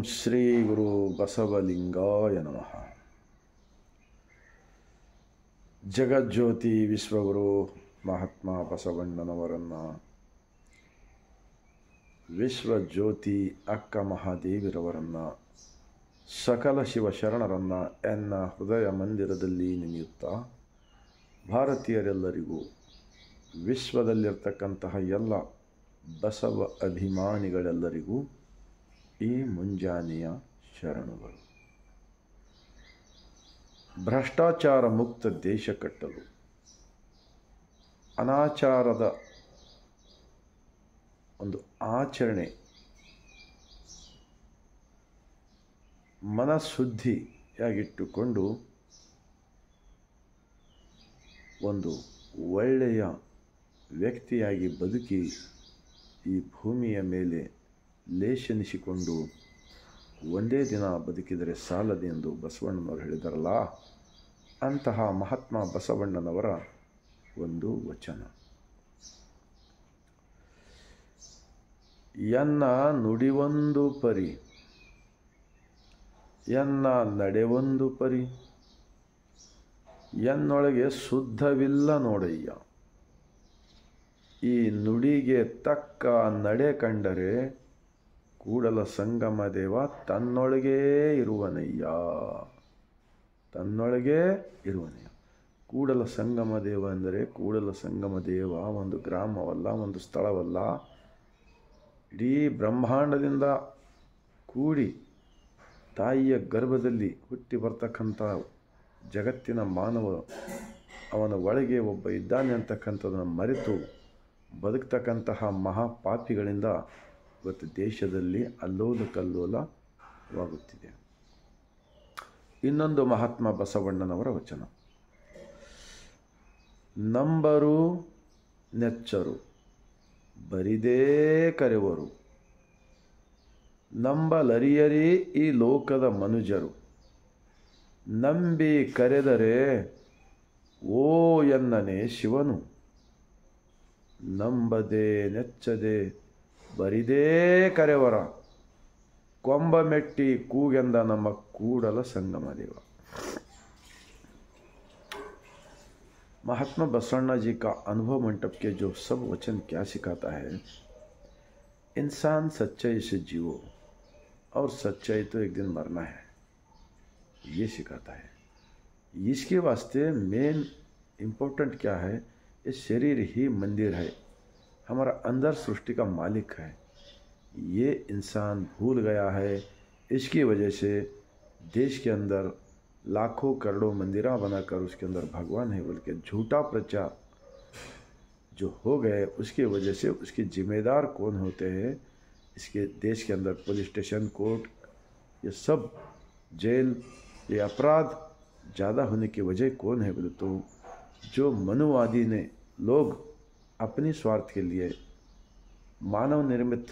ಶ್ರೀ ಗುರು ಬಸವಲಿಂಗಾಯ ನಮಃ. ಜಗಜ್ಯೋತಿ ವಿಶ್ವಗುರು ಮಹಾತ್ಮ ಬಸವಣ್ಣನವರನ್ನು, ವಿಶ್ವಜ್ಯೋತಿ ಅಕ್ಕ ಮಹಾದೇವಿರವರನ್ನು, ಸಕಲ ಶಿವಶರಣರನ್ನು ಎನ್ನ ಹೃದಯ ಮಂದಿರದಲ್ಲಿ ನೆನೆಯುತ್ತಾ, ಭಾರತೀಯರೆಲ್ಲರಿಗೂ, ವಿಶ್ವದಲ್ಲಿರ್ತಕ್ಕಂತಹ ಎಲ್ಲ ಬಸವ ಅಭಿಮಾನಿಗಳೆಲ್ಲರಿಗೂ ಈ ಮುಂಜಾನೆಯ ಶರಣುಗಳು. ಭ್ರಷ್ಟಾಚಾರ ಮುಕ್ತ ದೇಶ ಕಟ್ಟಲು, ಅನಾಚಾರದ ಒಂದು ಆಚರಣೆ, ಮನಶುದ್ಧಿಯಾಗಿಟ್ಟುಕೊಂಡು ಒಂದು ಒಳ್ಳೆಯ ವ್ಯಕ್ತಿಯಾಗಿ ಬದುಕಿ ಈ ಭೂಮಿಯ ಮೇಲೆ ಲೇಷನಿಸಿಕೊಂಡು ಒಂದೇ ದಿನ ಬದುಕಿದರೆ ಸಾಲದು ಎಂದು ಬಸವಣ್ಣನವರು ಹೇಳಿದಾರಲ್ಲ, ಅಂತಹ ಮಹಾತ್ಮ ಬಸವಣ್ಣನವರ ಒಂದು ವಚನ. ಎನ್ನ ನುಡಿವೊಂದು ಪರಿ, ಎನ್ನ ನಡೆವೊಂದು ಪರಿ, ಎನ್ನೊಳಗೆ ಶುದ್ಧವಿಲ್ಲ ನೋಡಯ್ಯ. ಈ ನುಡಿಗೆ ತಕ್ಕ ನಡೆ ಕಂಡರೆ ಕೂಡಲ ಸಂಗಮ ದೇವ ತನ್ನೊಳಗೇ ಇರುವನಯ್ಯ, ತನ್ನೊಳಗೇ ಇರುವನಯ್ಯ. ಕೂಡಲ ಸಂಗಮ ದೇವ ಅಂದರೆ, ಕೂಡಲ ಸಂಗಮ ದೇವ ಒಂದು ಗ್ರಾಮವಲ್ಲ, ಒಂದು ಸ್ಥಳವಲ್ಲ, ಇಡೀ ಬ್ರಹ್ಮಾಂಡದಿಂದ ಕೂಡಿ ತಾಯಿಯ ಗರ್ಭದಲ್ಲಿ ಹುಟ್ಟಿ ಬರ್ತಕ್ಕಂಥ ಜಗತ್ತಿನ ಮಾನವ, ಅವನ ಒಳಗೆ ಒಬ್ಬ ಇದ್ದಾನೆ ಅಂತಕ್ಕಂಥದ್ದನ್ನು ಮರೆತು ಬದುಕ್ತಕ್ಕಂತಹ ಮಹಾಪಾಪಿಗಳಿಂದ ಇವತ್ತು ದೇಶದಲ್ಲಿ ಅಲ್ಲೋಲ ಕಲ್ಲೋಲವಾಗುತ್ತಿದೆ. ಇನ್ನೊಂದು ಮಹಾತ್ಮ ಬಸವಣ್ಣನವರ ವಚನ. ನಂಬರು ನೆಚ್ಚರು ಬರಿದೇ ಕರೆವರು, ನಂಬಲರಿಯರಿ ಈ ಲೋಕದ ಮನುಜರು. ನಂಬಿ ಕರೆದರೆ ಓ ಎನ್ನನೆ ಶಿವನು, ನಂಬದೆ ನೆಚ್ಚದೆ ಬರಿದೇ ಕರೆವರ. ಕೊಂಬ ಮೆಟ್ಟಿ ಕೂಗೆಂದ ನಮ್ಮ ಕೂಡಲ संगम देव. महात्मा बसवण्णा जी का अनुभव मंटप के जो सब वचन क्या सिखाता है, इंसान सच्चाई से जियो और सच्चाई तो एक दिन मरना है, ये सिखाता है. इसके वास्ते मेन इम्पोर्टेंट क्या है, ये शरीर ही मंदिर है, हमारा अंदर सृष्टि का मालिक है. ये इंसान भूल गया है. इसकी वजह से देश के अंदर लाखों करोड़ों मंदिरा बनाकर उसके अंदर भगवान है बोल के झूठा प्रचार जो हो गए, उसकी वजह से उसके जिम्मेदार कौन होते हैं, इसके देश के अंदर पुलिस स्टेशन, कोर्ट, ये सब जेल, ये अपराध ज़्यादा होने की वजह कौन है बोले तो जो मनुवादी ने लोग अपनी स्वार्थ के लिए मानव निर्मित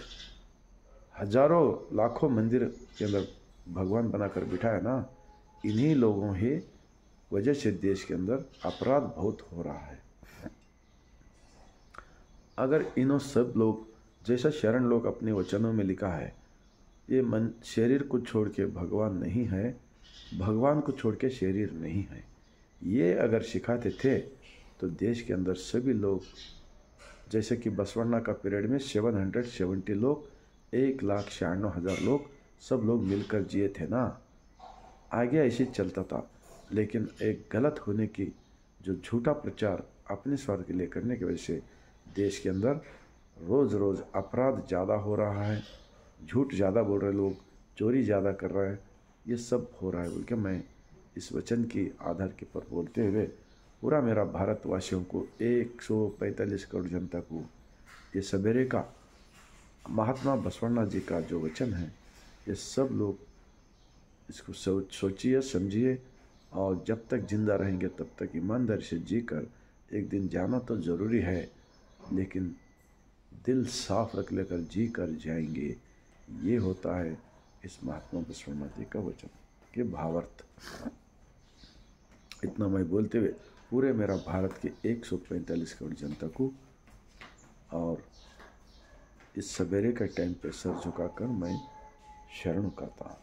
हजारों लाखों मंदिर के अंदर भगवान बनाकर बिठाया ना, इन्हीं लोगों ही वजह से देश के अंदर अपराध बहुत हो रहा है. अगर इन्हों सब लोग जैसा शरण लोग अपने वचनों में लिखा है, ये मन शरीर को छोड़ के भगवान नहीं है, भगवान को छोड़ के शरीर नहीं है, ये अगर सिखाते थे तो देश के अंदर सभी लोग, जैसे कि बसवण्णा का पीरियड में 770 लोग, 1,96,000 लोग, सब लोग मिलकर जिए थे ना. आगे ऐसे चलता था, लेकिन एक गलत होने की जो झूठा प्रचार अपने स्वार्थ के लिए करने की वजह से देश के अंदर रोज़ रोज़ अपराध ज़्यादा हो रहा है, झूठ ज़्यादा बोल रहे लोग, चोरी ज़्यादा कर रहे हैं, ये सब हो रहा है बोल के मैं इस वचन की आधार के पर बोलते हुए पूरा मेरा भारतवासियों को, 145 करोड़ जनता को ये सवेरे का महात्मा बसवण्णा जी का जो वचन है, ये सब लोग इसको सोचिए, समझिए, और जब तक जिंदा रहेंगे तब तक ईमानदारी से जीकर एक दिन जाना तो ज़रूरी है, लेकिन दिल साफ रख लेकर जी कर जाएंगे. ये होता है इस महात्मा बसवण्णा जी का वचन के भावार्थ. इतना मैं बोलते हुए पूरे मेरा भारत के 145 करोड़ जनता को और इस सवेरे के टाइम पे सर झुकाकर मैं शरण करता हूँ।